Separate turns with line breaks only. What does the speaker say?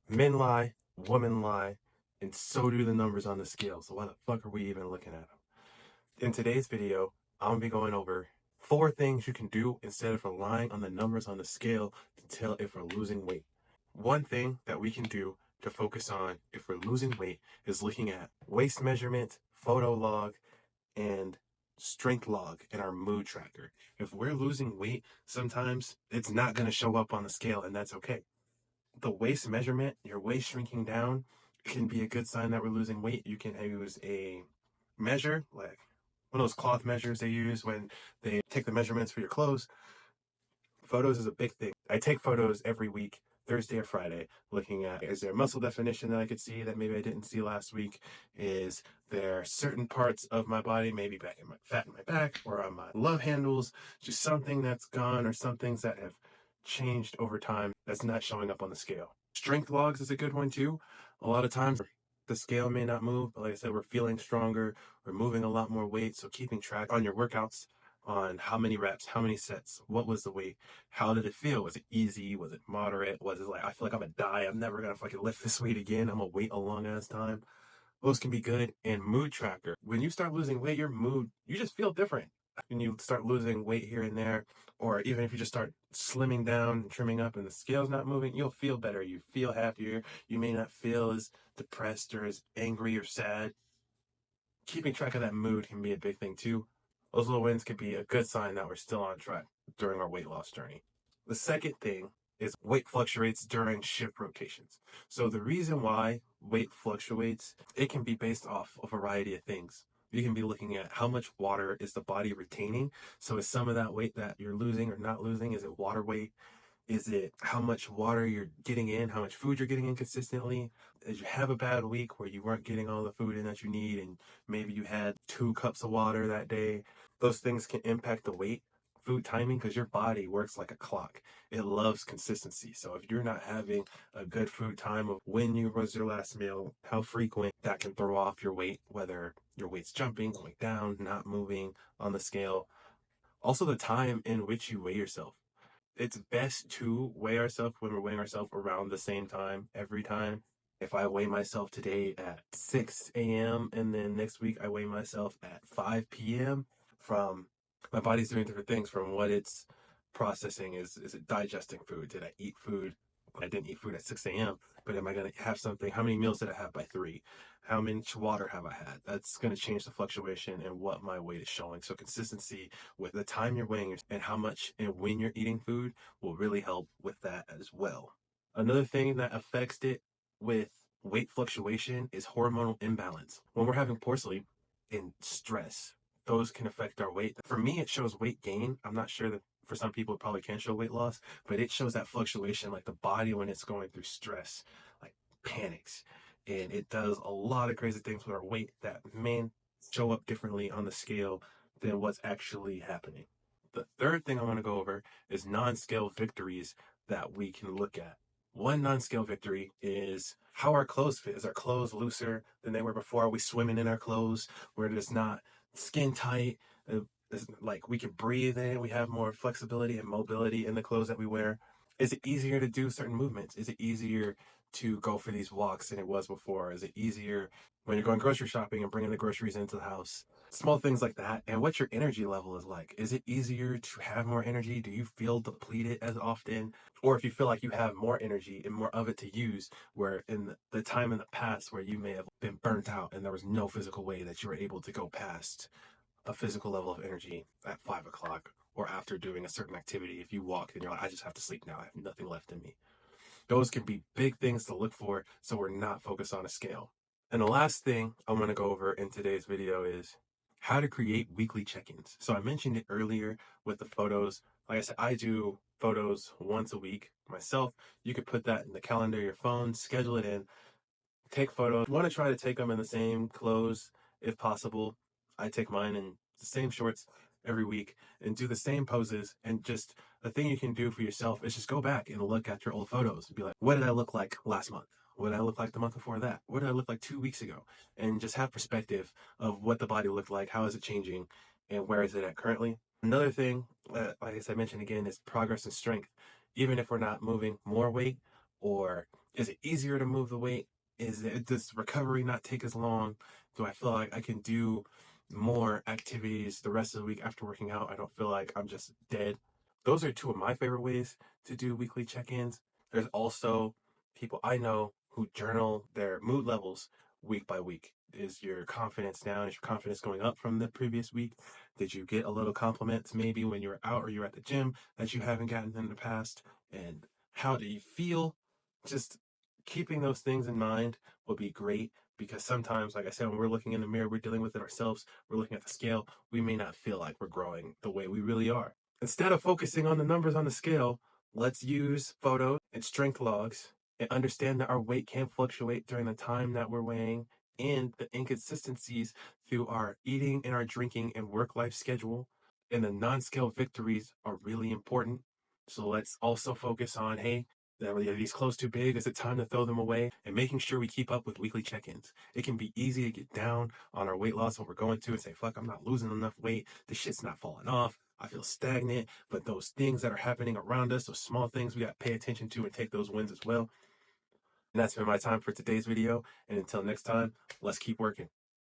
Men lie, women lie, and so do the numbers on the scale. So why the fuck are we even looking at them? In today's video, I'm gonna be going over 4 things you can do instead of relying on the numbers on the scale to tell if we're losing weight. One thing that we can do to focus on if we're losing weight is looking at waist measurement, photo log, and strength log in our mood tracker. If we're losing weight, sometimes it's not going to show up on the scale, and that's okay. The waist measurement, your waist shrinking down, can be a good sign that we're losing weight. You can use a measure, like one of those cloth measures they use when they take the measurements for your clothes. Photos is a big thing. I take photos every week, Thursday or Friday, looking at, is there muscle definition that I could see that maybe I didn't see last week? Is there certain parts of my body, maybe back in my fat in my back or on my love handles, just something that's gone or some things that have changed over time that's not showing up on the scale. Strength logs is a good one too. A lot of times the scale may not move, but like I said, we're feeling stronger, we're moving a lot more weight. So keeping track on your workouts, on how many reps, how many sets, what was the weight, how did it feel? Was it easy? Was it moderate? Was it like, I feel like I'm gonna die, I'm never gonna fucking lift this weight again, I'm gonna wait a long ass time? Those can be good. And mood tracker. When you start losing weight, your mood, you just feel different. When you start losing weight here and there, or even if you just start slimming down and trimming up and the scale's not moving, you'll feel better. You feel happier. You may not feel as depressed or as angry or sad. Keeping track of that mood can be a big thing too. Those little wins could be a good sign that we're still on track during our weight loss journey. The second thing is weight fluctuates during shift rotations. So the reason why weight fluctuates, it can be based off a variety of things. You can be looking at how much water is the body retaining. So is some of that weight that you're losing or not losing, is it water weight? Is it how much water you're getting in, how much food you're getting in consistently? Did you have a bad week where you weren't getting all the food in that you need and maybe you had 2 cups of water that day? Those things can impact the weight. Food timing, because your body works like a clock. It loves consistency. So if you're not having a good food time of when you was your last meal, how frequent, that can throw off your weight, whether your weight's jumping, going down, not moving on the scale. Also the time in which you weigh yourself. It's best to weigh ourselves when we're weighing ourselves around the same time every time. If I weigh myself today at 6 a.m. and then next week I weigh myself at 5 p.m. from my body's doing different things from what it's processing. Is it digesting food? Did I eat food? I didn't eat food at 6 a.m., but am I going to have something? How many meals did I have by 3? How much water have I had? That's going to change the fluctuation and what my weight is showing. So consistency with the time you're weighing and how much and when you're eating food will really help with that as well. Another thing that affects it with weight fluctuation is hormonal imbalance. When we're having poor sleep and stress, those can affect our weight. For me, it shows weight gain. I'm not sure that for some people it probably can show weight loss, but it shows that fluctuation, like the body when it's going through stress, like panics. And it does a lot of crazy things with our weight that may show up differently on the scale than what's actually happening. The third thing I want to go over is non-scale victories that we can look at. One non-scale victory is how our clothes fit. Is our clothes looser than they were before? Are we swimming in our clothes where it's not skin tight? It's like we can breathe in, we have more flexibility and mobility in the clothes that we wear. Is it easier to do certain movements? Is it easier to go for these walks than it was before? Is it easier when you're going grocery shopping and bringing the groceries into the house? Small things like that. And what your energy level is like. Is it easier to have more energy? Do you feel depleted as often? Or if you feel like you have more energy and more of it to use, where in the time in the past where you may have been burnt out and there was no physical way that you were able to go past a physical level of energy at 5 o'clock or after doing a certain activity. If you walk and you're like, I just have to sleep now, I have nothing left in me. Those can be big things to look for so we're not focused on a scale. And the last thing I'm going to go over in today's video is how to create weekly check-ins. So I mentioned it earlier with the photos. Like I said, I do photos once a week myself. You could put that in the calendar of your phone, schedule it in, take photos. I want to try to take them in the same clothes if possible. I take mine in the same shorts every week and do the same poses. And just the thing you can do for yourself is just go back and look at your old photos and be like, what did I look like last month? What did I look like the month before that? What did I look like 2 weeks ago? And just have perspective of what the body looked like, how is it changing, and where is it at currently. Another thing, like I mentioned again, is progress and strength. Even if we're not moving more weight or Is it easier to move the weight? Does recovery not take as long? Do I feel like I can do more activities the rest of the week after working out? I don't feel like I'm just dead. Those are two of my favorite ways to do weekly check-ins. There's also people I know who journal their mood levels week by week. Is your confidence down? Is your confidence going up from the previous week? Did you get a little compliments maybe when you were out or you were at the gym that you haven't gotten in the past? And how do you feel? Just keeping those things in mind will be great, because sometimes, like I said, when we're looking in the mirror, we're dealing with it ourselves, we're looking at the scale, we may not feel like we're growing the way we really are. Instead of focusing on the numbers on the scale, let's use photos and strength logs and understand that our weight can fluctuate during the time that we're weighing, and the inconsistencies through our eating and our drinking and work life schedule. And the non scale victories are really important. So let's also focus on, hey, are these clothes too big? Is it time to throw them away? And making sure we keep up with weekly check ins. It can be easy to get down on our weight loss when we're going to and say, fuck, I'm not losing enough weight. This shit's not falling off. I feel stagnant. But those things that are happening around us, those small things, we got to pay attention to and take those wins as well. And that's been my time for today's video. And until next time, let's keep working.